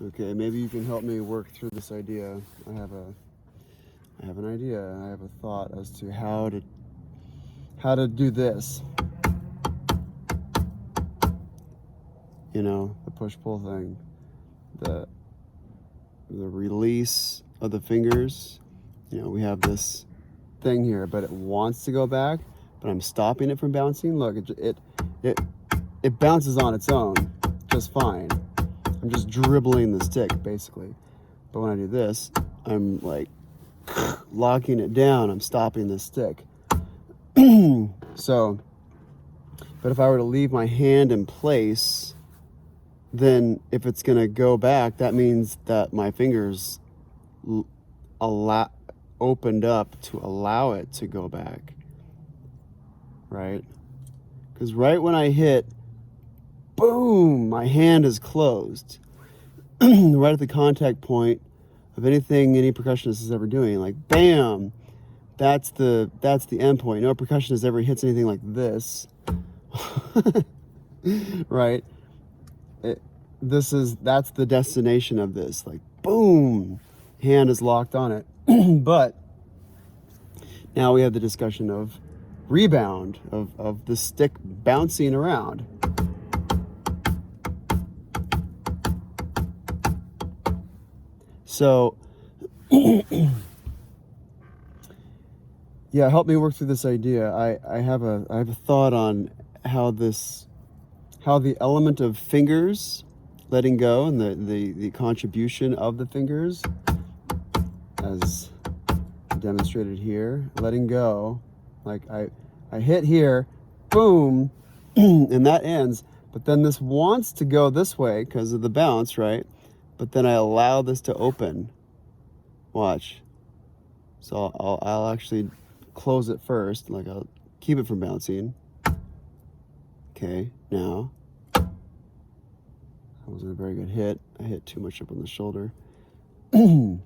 Okay, maybe you can help me work through this idea. I have an idea. I have a thought as to how to do this. You know, the push-pull thing, the release of the fingers. You know, we have this thing here, but it wants to go back, but I'm stopping it from bouncing. Look, it bounces on its own just fine. I'm just dribbling the stick, basically. But when I do this, I'm like locking it down. I'm stopping the stick. So, but if I were to leave my hand in place, then if it's going to go back, that means that my fingers opened up to allow it to go back, right? Because right when I hit, boom, my hand is closed. Right at the contact point of anything any percussionist is ever doing, like bam, that's the end point. No percussionist ever hits anything like this. Right? That's the destination of this. Like boom, hand is locked on it. But now we have the discussion of rebound, of the stick bouncing around. So, yeah, help me work through this idea. I have a thought on how the element of fingers letting go and the contribution of the fingers, as demonstrated here, letting go, like I hit here, boom, and that ends. But then this wants to go this way because of the bounce, right? But then I allow this to open. Watch. So I'll actually close it first, like I'll keep it from bouncing. Okay, now. That wasn't a very good hit. I hit too much up on the shoulder. Do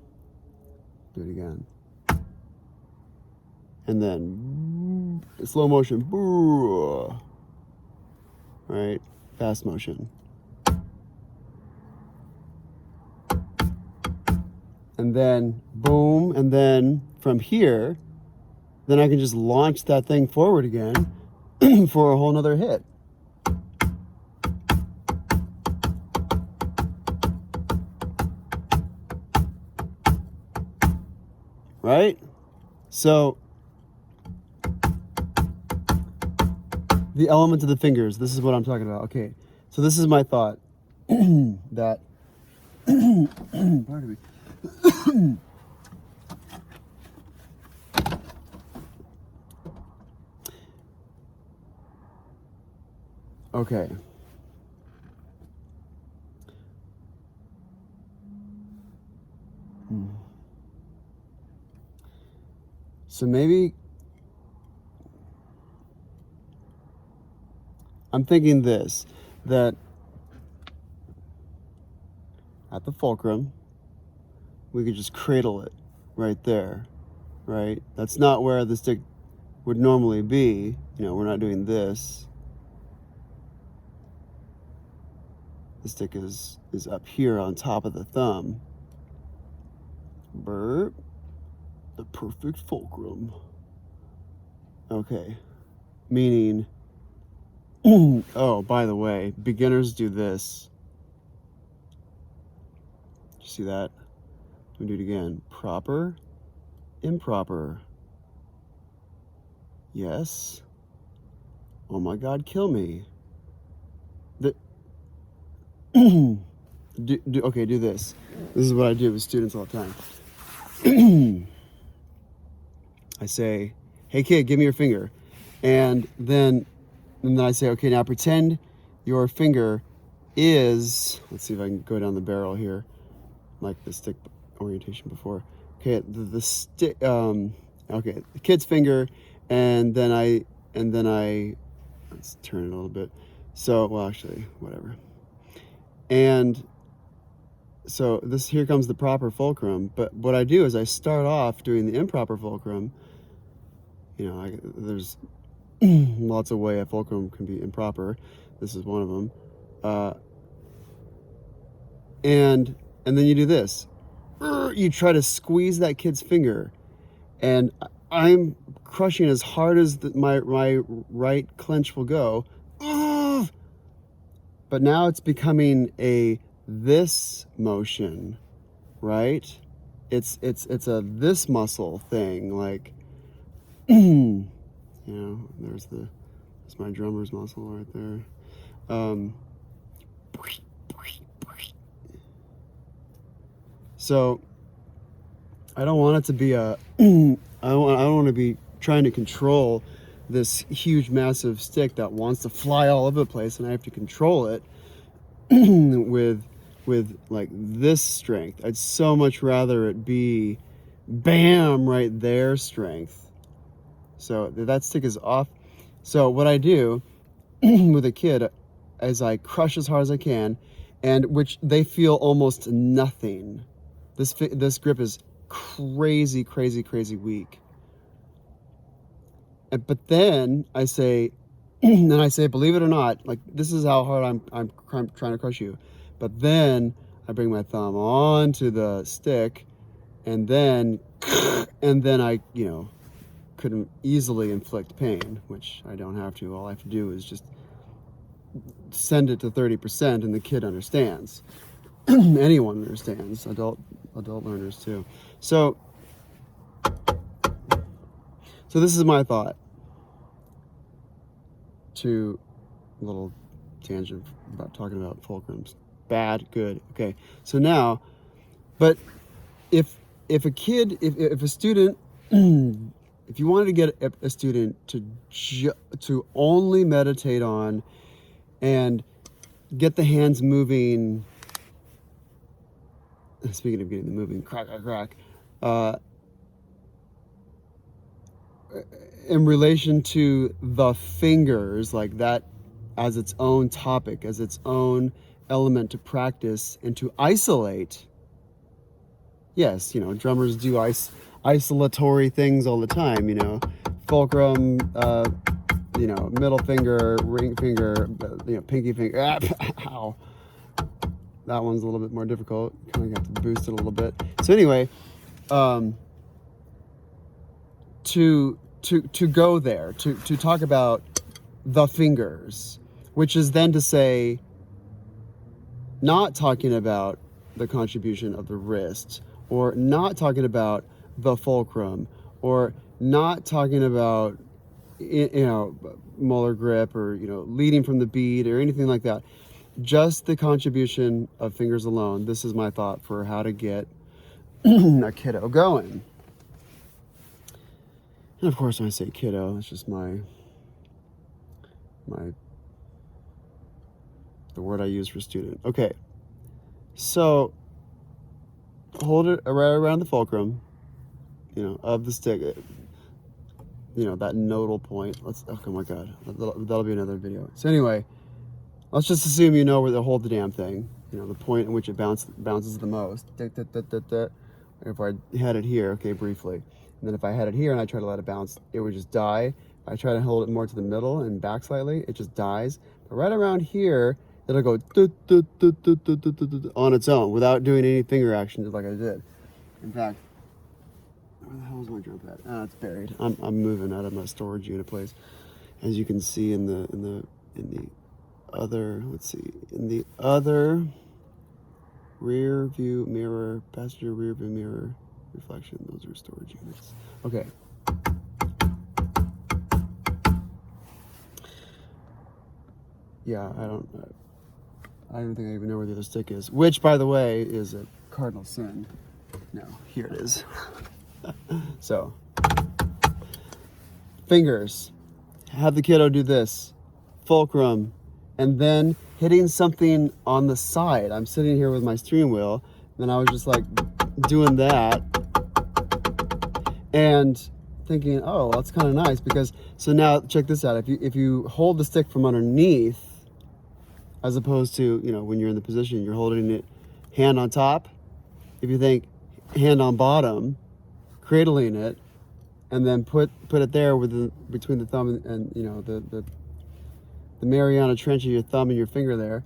it again. And then slow motion. Right? Fast motion. And then boom, and then from here, then I can just launch that thing forward again for a whole nother hit. Right? So the element of the fingers, this is what I'm talking about. Okay, so this is my thought that pardon me. Okay. So maybe I'm thinking this, that at the fulcrum, we could just cradle it right there, right? That's not where the stick would normally be. You know, we're not doing this. The stick is up here on top of the thumb. Burp. The perfect fulcrum. Okay. Meaning, oh, by the way, beginners do this. You see that? Let me do it again. Proper, improper. Yes. Oh my God, kill me. Okay, do this. This is what I do with students all the time. I say, hey kid, give me your finger. And then I say, okay, now pretend your finger is, let's see if I can go down the barrel here, like the stick orientation before. Okay, the stick, okay, the kid's finger, and then I, let's turn it a little bit. So, well, actually, whatever. And so here comes the proper fulcrum. But what I do is I start off doing the improper fulcrum. You know, there's lots of ways a fulcrum can be improper. This is one of them. And And then you do this. You try to squeeze that kid's finger, and I'm crushing as hard as my right clench will go. But now it's becoming a this motion, right? It's a this muscle thing, like, you know, there's my drummer's muscle right there. So I don't want it to be a I don't want to be trying to control this huge massive stick that wants to fly all over the place, and I have to control it with like this strength. I'd so much rather it be bam right there strength. So that stick is off. So what I do with a kid is I crush as hard as I can, and which they feel almost nothing. This grip is crazy weak. But then I say, believe it or not, like, this is how hard I'm trying to crush you. But then I bring my thumb onto the stick, and then I, you know, could easily inflict pain, which I don't have to. All I have to do is just send it to 30%, and the kid understands. Anyone understands, adult learners too. So this is my thought. To a little tangent about talking about fulcrums. Bad, good. Okay. So now, but if a student, if you wanted to get a student to only meditate on and get the hands moving, speaking of getting them moving, crack, in relation to the fingers, like that as its own topic, as its own element to practice and to isolate. Yes, you know, drummers do isolatory things all the time, you know, fulcrum, you know, middle finger, ring finger, you know, pinky finger. Ow. That one's a little bit more difficult. Kind of got to boost it a little bit. So anyway, to go there, to talk about the fingers, which is then to say, not talking about the contribution of the wrist, or not talking about the fulcrum, or not talking about, you know, molar grip, or, you know, leading from the bead, or anything like that. Just the contribution of fingers alone. This is my thought for how to get a kiddo going. And of course, when I say kiddo, it's just the word I use for student. Okay, so hold it right around the fulcrum, you know, of the stick, you know, that nodal point. Oh my God, that'll be another video. So anyway, let's just assume you know where to hold the damn thing, you know, the point in which it bounces the most. If I had it here, okay, briefly. And then if I had it here and I try to let it bounce, it would just die. If I try to hold it more to the middle and back slightly, it just dies. But right around here, it'll go on its own without doing any finger action, just like I did. In fact, where the hell is my drum pad? Ah, it's buried. I'm moving out of my storage unit place, as you can see in the other. Let's see, in the other rear view mirror, passenger rear view mirror. Reflection, those are storage units. Okay. Yeah, I don't think I even know where the other stick is, which, by the way, is a cardinal sin. No, here it is. So, fingers. Have the kiddo do this. Fulcrum. And then hitting something on the side. I'm sitting here with my steering wheel, and I was just like doing that. And thinking, oh, that's kind of nice, because, so now check this out. If you hold the stick from underneath, as opposed to, you know, when you're in the position, you're holding it hand on top. If you think hand on bottom, cradling it, and then put it there between the thumb and you know, the Mariana Trench of your thumb and your finger there,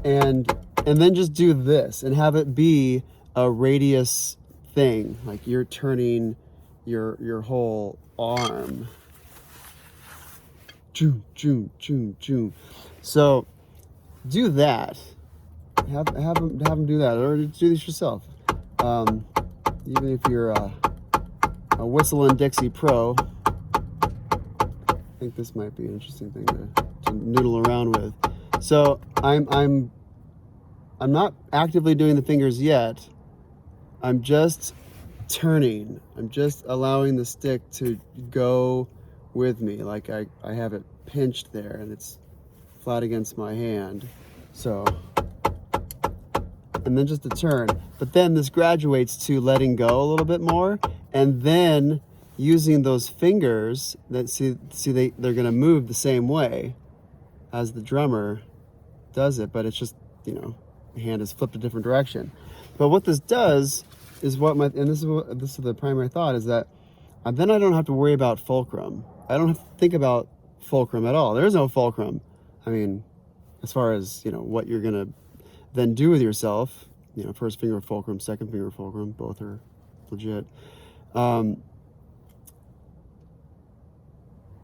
and and then just do this and have it be a radius thing, like you're turning your whole arm. Choo, choo, choo, choo. So do that. Have them do that, or do this yourself. Even if you're a Whistle and Dixie pro, I think this might be an interesting thing to noodle around with. So I'm not actively doing the fingers yet. I'm just turning. I'm just allowing the stick to go with me. Like I have it pinched there and it's flat against my hand. So, and then just a turn. But then this graduates to letting go a little bit more, and then using those fingers that they're gonna move the same way as the drummer does it, but it's just, you know, the hand is flipped a different direction. But what this does is this is the primary thought, is that then I don't have to worry about fulcrum. I don't have to think about fulcrum at all. There is no fulcrum. I mean, as far as, you know, what you're gonna then do with yourself, you know, first finger fulcrum, second finger fulcrum, both are legit.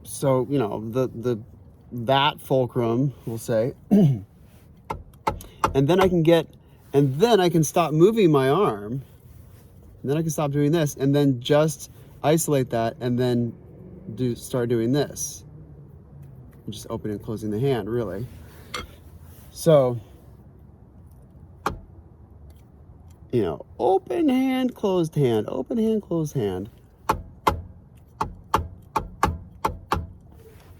So, you know, that fulcrum, we'll say, and then I can stop moving my arm, and then I can stop doing this, and then just isolate that, and then start doing this. Just opening and closing the hand, really. So, you know, open hand, closed hand, open hand, closed hand.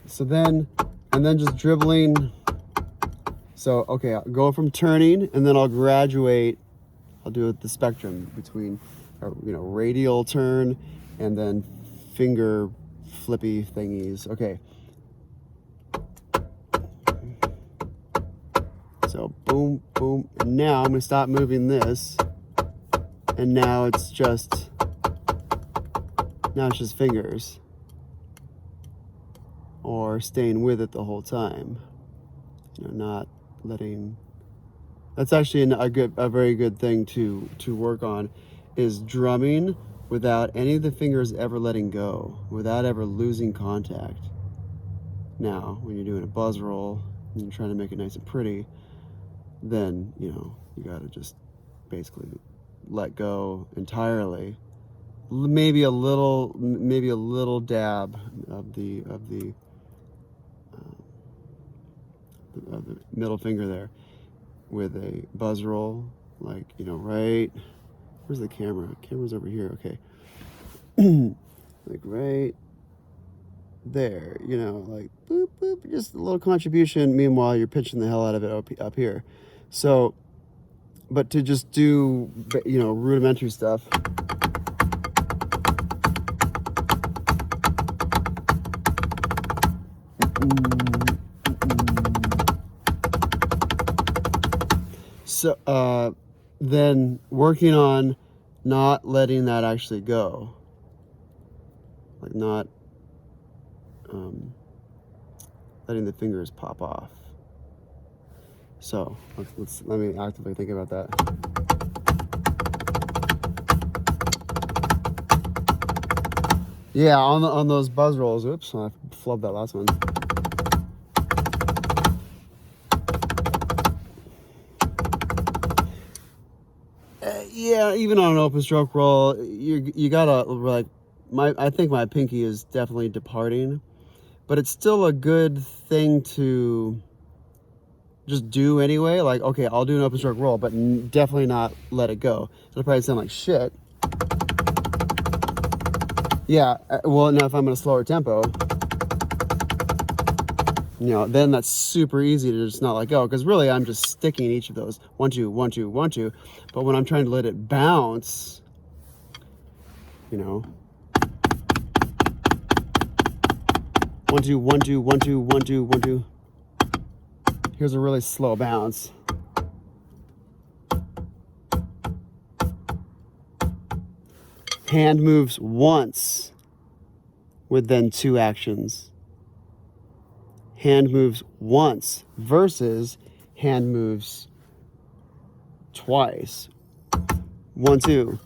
So then, and then just dribbling. So, okay, I'll go from turning, and then I'll graduate. I'll do it the spectrum between, you know, radial turn and then finger flippy thingies. Okay. So boom, boom. And now I'm gonna stop moving this. And now it's just fingers. Or staying with it the whole time. You know, not letting. That's actually a very good thing to work on, is drumming without any of the fingers ever letting go, without ever losing contact. Now, when you're doing a buzz roll and you're trying to make it nice and pretty, then, you know, you got to just basically let go entirely. Maybe a little dab of the middle finger there with a buzz roll, like, you know, right. Where's the camera? Camera's over here. Okay. Like right there, you know, like boop, boop, just a little contribution. Meanwhile, you're pitching the hell out of it up here. So, but to just do, you know, rudimentary stuff. So, then working on not letting that actually go. Like not letting the fingers pop off. So let me actively think about that. Yeah, on those buzz rolls. Oops, I flubbed that last one. Yeah, even on an open stroke roll, you gotta, like, I think my pinky is definitely departing, but it's still a good thing to just do anyway. Like, okay, I'll do an open stroke roll, but definitely not let it go. It'll probably sound like shit. Yeah, well, now if I'm in a slower tempo, you know, then that's super easy to just not let go, because really I'm just sticking each of those 1 2 1 2 1 2. But when I'm trying to let it bounce, you know, 1 2 1 2 1 2 1 2 1 2. Here's a really slow bounce. Hand moves once with then 2 actions. Hand moves once versus hand moves twice. 1, 2.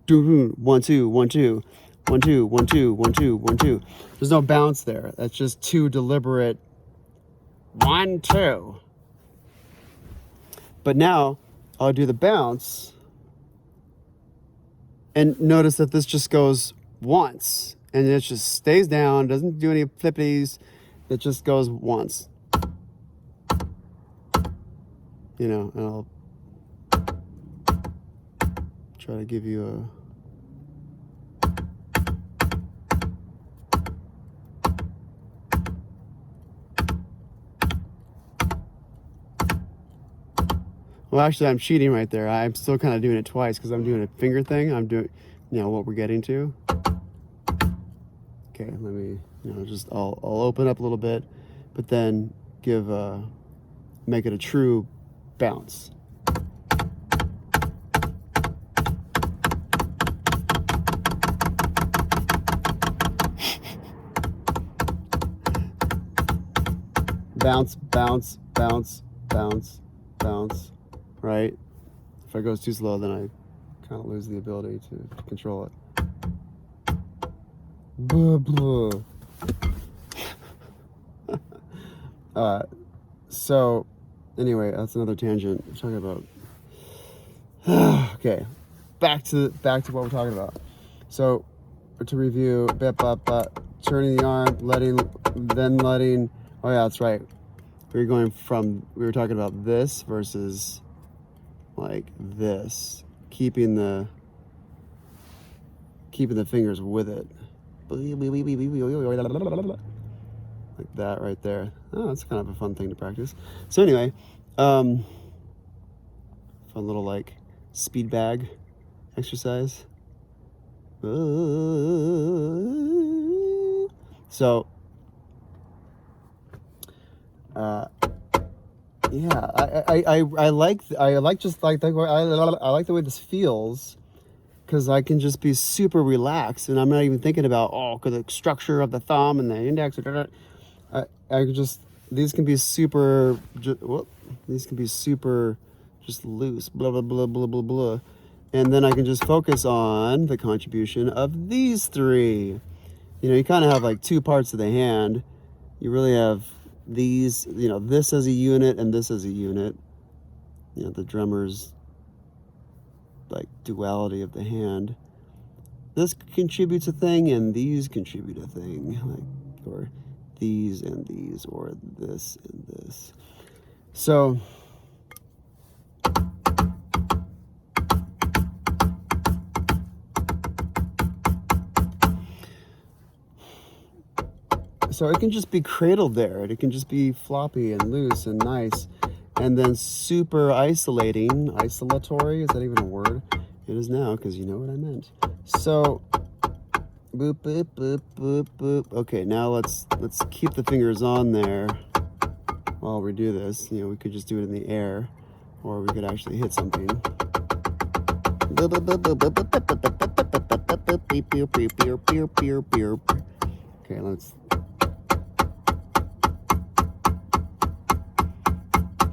1, 2, 1, 2. 1, 2, 1, 2, 1, 2, 1, 2. There's no bounce there. That's just 2 deliberate 1, 2. But now I'll do the bounce, and notice that this just goes once, and it just stays down, doesn't do any flippies. It just goes once. You know, and I'll try to give you a... Well, actually, I'm cheating right there. I'm still kind of doing it twice because I'm doing a finger thing. I'm doing, you know, what we're getting to. Okay, let me, you know, just, I'll open up a little bit, but then make it a true bounce. Bounce, bounce, bounce, bounce, bounce. Right? If I go too slow, then I kind of lose the ability to control it. Blah, blah. So, anyway, that's another tangent. We're talking about. Okay, back to what we're talking about. So, to review, turning the arm, letting. Oh yeah, that's right. We were talking about this versus like this, keeping the fingers with it, like that right there. Oh, that's kind of a fun thing to practice. So anyway, fun little like speed bag exercise. So yeah, I like the way this feels, because I can just be super relaxed, and I'm not even thinking about the structure of the thumb and the index. These can be super just loose, blah blah blah blah blah blah, and then I can just focus on the contribution of these three. You know, you kind of have like two parts of the hand. You really have these, you know, this as a unit and this as a unit. You know, the drummer's like duality of the hand. This contributes a thing and these contribute a thing, like, or these and these, or this and this. So it can just be cradled there. It can just be floppy and loose and nice. And then super isolatory, is that even a word? It is now, because you know what I meant. So, boop, boop, boop, boop, boop. Okay, now let's keep the fingers on there while we do this. You know, we could just do it in the air, or we could actually hit something. Okay, let's...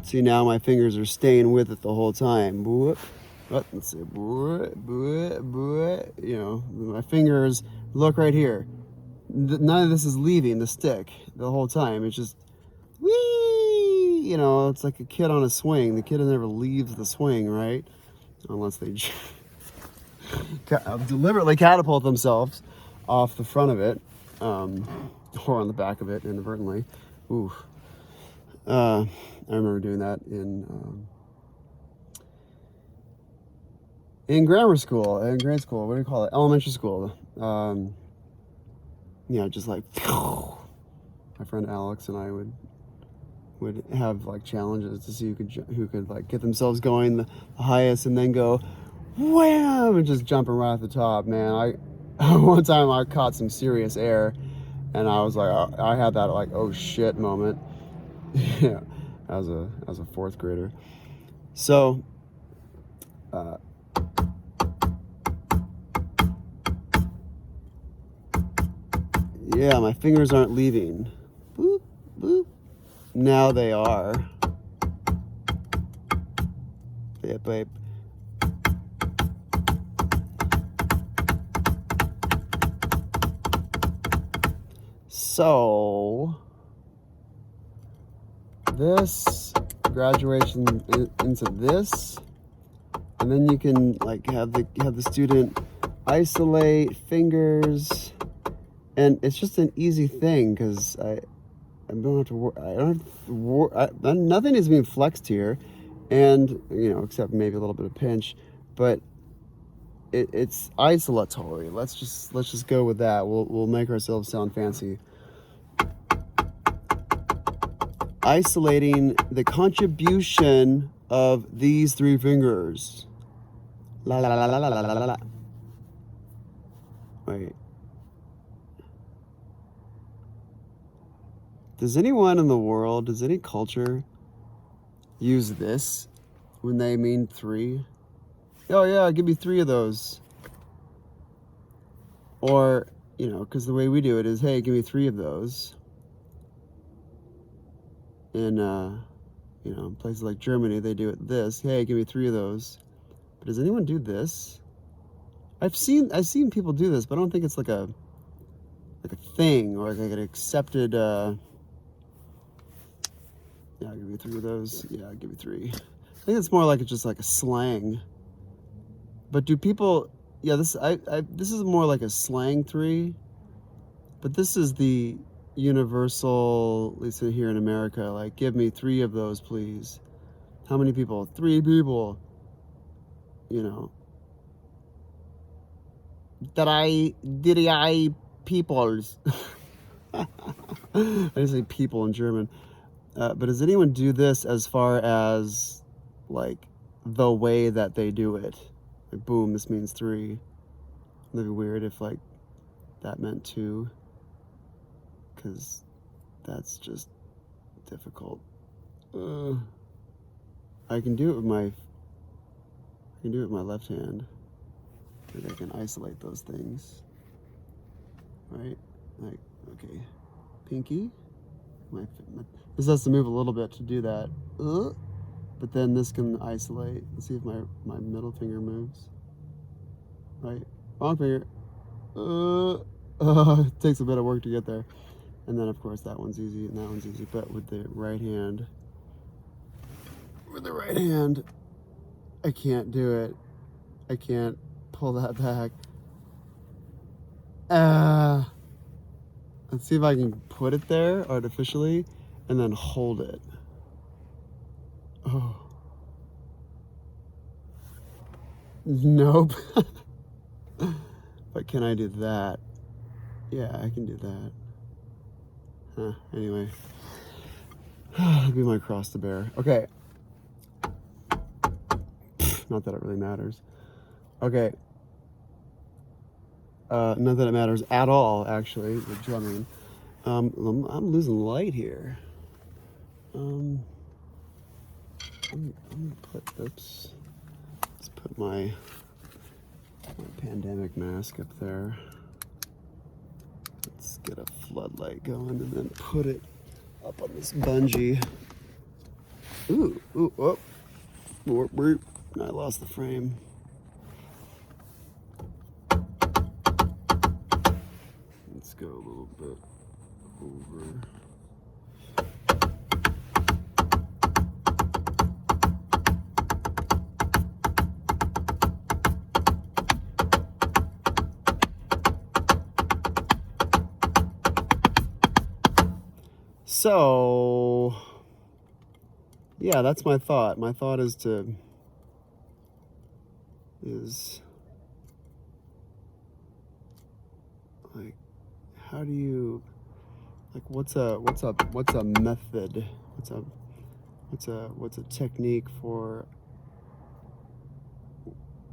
See, now my fingers are staying with it the whole time. Let's see. You know, my fingers, look right here. None of this is leaving the stick the whole time. It's just, whee! You know, it's like a kid on a swing. The kid never leaves the swing, right? Unless they deliberately catapult themselves off the front of it, or on the back of it inadvertently. Ooh. I remember doing that in grammar school, in grade school. What do you call it? Elementary school. You know, just like my friend Alex and I would have like challenges to see who could like get themselves going the highest, and then go wham and just jumping right off the top. Man, one time I caught some serious air, and I was like, I had that like oh shit moment. Yeah, as a fourth grader. So yeah, my fingers aren't leaving. Boop, boop. Now they are. So this graduation into this, and then you can like have the student isolate fingers, and it's just an easy thing because I don't have to nothing is being flexed here, and except maybe a little bit of pinch, but it's isolatory. Let's just go with that. We'll make ourselves sound fancy. Isolating the contribution of these three fingers. La la la la la la la la. Wait. Does anyone in the world, does any culture use this when they mean three? Oh yeah, give me three of those. Or, because the way we do it is, hey, give me three of those. In, places like Germany, they do it this. Hey, give me three of those. But does anyone do this? I've seen people do this, but I don't think it's like a thing or like an accepted. Yeah, give me three of those. Yeah, give me three. I think it's more like it's just like a slang. But do people? Yeah, this is more like a slang three. But this is the universal, at least here in America. Like, give me three of those, please. How many people? Three people. Did I peoples? I didn't say people in German. But does anyone do this as far as like the way that they do it? Like, boom, this means three. That'd be weird if like that meant two, because that's just difficult. I can do it with my left hand. Maybe I can isolate those things. Right? Like, okay, pinky. This has to move a little bit to do that. But then this can isolate. Let's see if my middle finger moves. Right? Wrong finger. It takes a bit of work to get there. And then, of course, that one's easy and that one's easy. But with the right hand, I can't do it. I can't pull that back. Let's see if I can put it there artificially and then hold it. Oh. Nope. But can I do that? Yeah, I can do that. Anyway. That'd be my cross to bear. Okay. Not that it really matters. Okay. Not that it matters at all, actually, with drumming. I'm losing light here. I'm gonna let's put my pandemic mask up there. Let's get a floodlight going and then put it up on this bungee. Oh. I lost the frame. Let's go a little bit over. So, yeah, that's my thought. My thought is like, how do you, like, what's a method? What's a technique for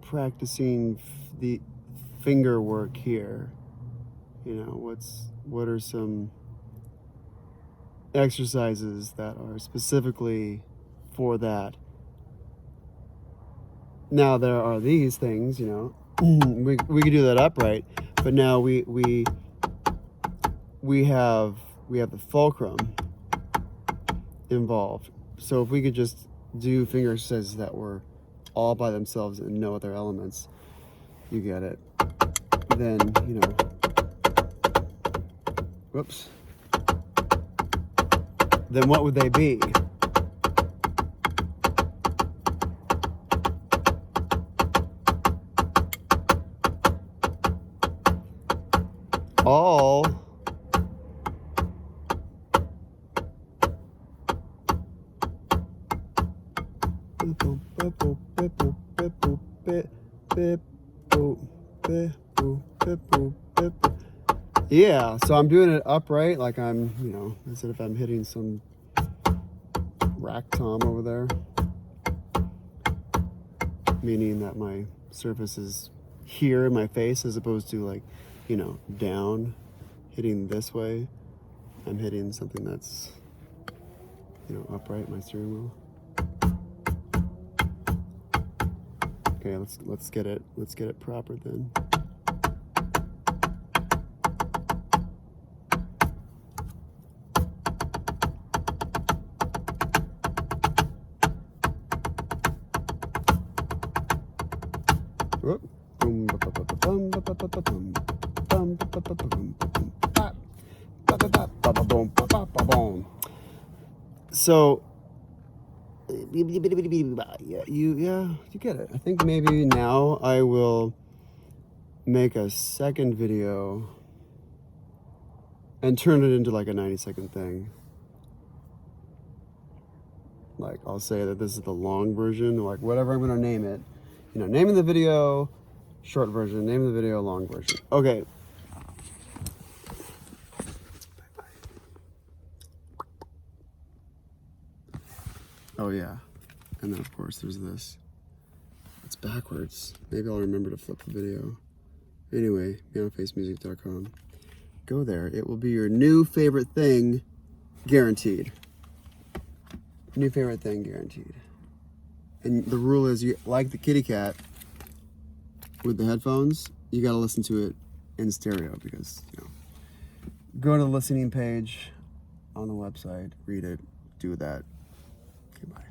practicing the finger work here? What are some exercises that are specifically for that? Now there are these things, we can do that upright, but now we have the fulcrum involved. So if we could just do finger exercises that were all by themselves and no other elements, you get it. Then, whoops, then what would they be? All yeah, so I'm doing it upright, like I'm, you know, as if I'm hitting some rack tom over there, meaning that my surface is here in my face as opposed to, like, you know, down, hitting this way. I'm hitting something that's, you know, upright, my steering wheel. Okay, let's get it proper then. So yeah, you get it. I think maybe now I will make a second video and turn it into like a 90-second thing. Like, I'll say that this is the long version, or like whatever I'm gonna name it. You know, naming the video short version, name of the video long version. Okay. Oh yeah. And then of course there's this. It's backwards. Maybe I'll remember to flip the video. Anyway, meowfacemusic.com. Go there. It will be your new favorite thing, guaranteed. New favorite thing, guaranteed. And the rule is, you like the kitty cat with the headphones, you gotta listen to it in stereo, because, you know, go to the listening page on the website, read it, do that. Okay, bye.